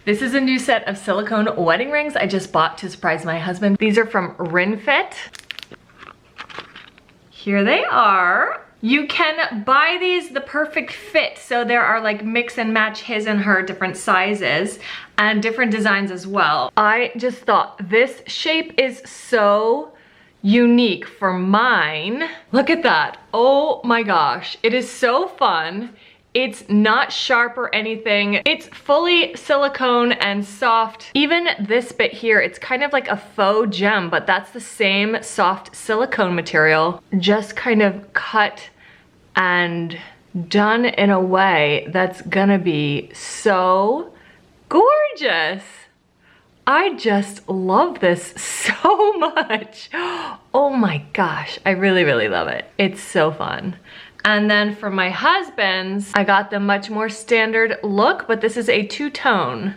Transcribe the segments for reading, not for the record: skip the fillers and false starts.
This is a new set of silicone wedding rings I just bought to surprise my husband. These are from Rinfit. Here they are. You can buy these the perfect fit. So there are like mix and match his and her different sizes and different designs as well. I just thought this shape is so unique for mine. Look at that. Oh my gosh. It is so fun. It's not sharp or anything. It's fully silicone and soft. Even this bit here, it's kind of like a faux gem, but that's the same soft silicone material, just kind of cut and done in a way that's gonna be so gorgeous. I just love this so much. Oh my gosh, I really, really love it. It's so fun. And then for my husband's, I got the much more standard look, but this is a two-tone.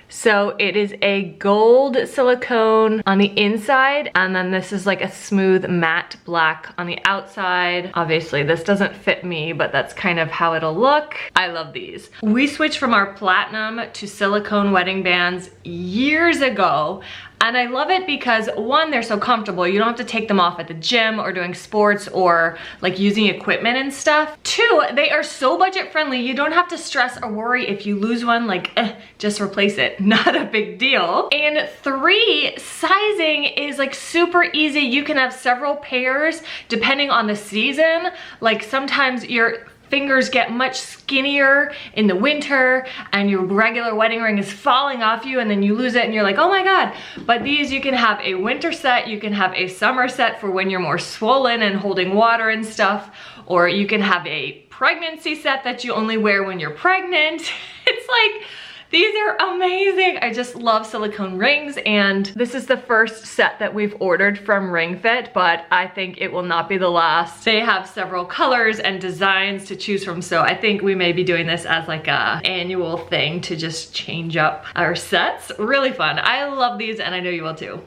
So it is a gold silicone on the inside, and then this is like a smooth matte black on the outside. Obviously this doesn't fit me, but that's kind of how it'll look. I love these. We switched from our platinum to silicone wedding bands years ago. And I love it because one, they're so comfortable. You don't have to take them off at the gym or doing sports or like using equipment and stuff. Two, they are so budget friendly. You don't have to stress or worry if you lose one, like just replace it. Not a big deal. And three, sizing is like super easy. You can have several pairs depending on the season. Like sometimes your fingers get much skinnier in the winter and your regular wedding ring is falling off you and then you lose it and you're like, oh my God. But these, you can have a winter set, you can have a summer set for when you're more swollen and holding water and stuff, or you can have a pregnancy set that you only wear when you're pregnant. It's like, these are amazing. I just love silicone rings, and this is the first set that we've ordered from Rinfit, but I think it will not be the last. They have several colors and designs to choose from, so I think we may be doing this as like a annual thing to just change up our sets. Really fun. I love these, and I know you will too.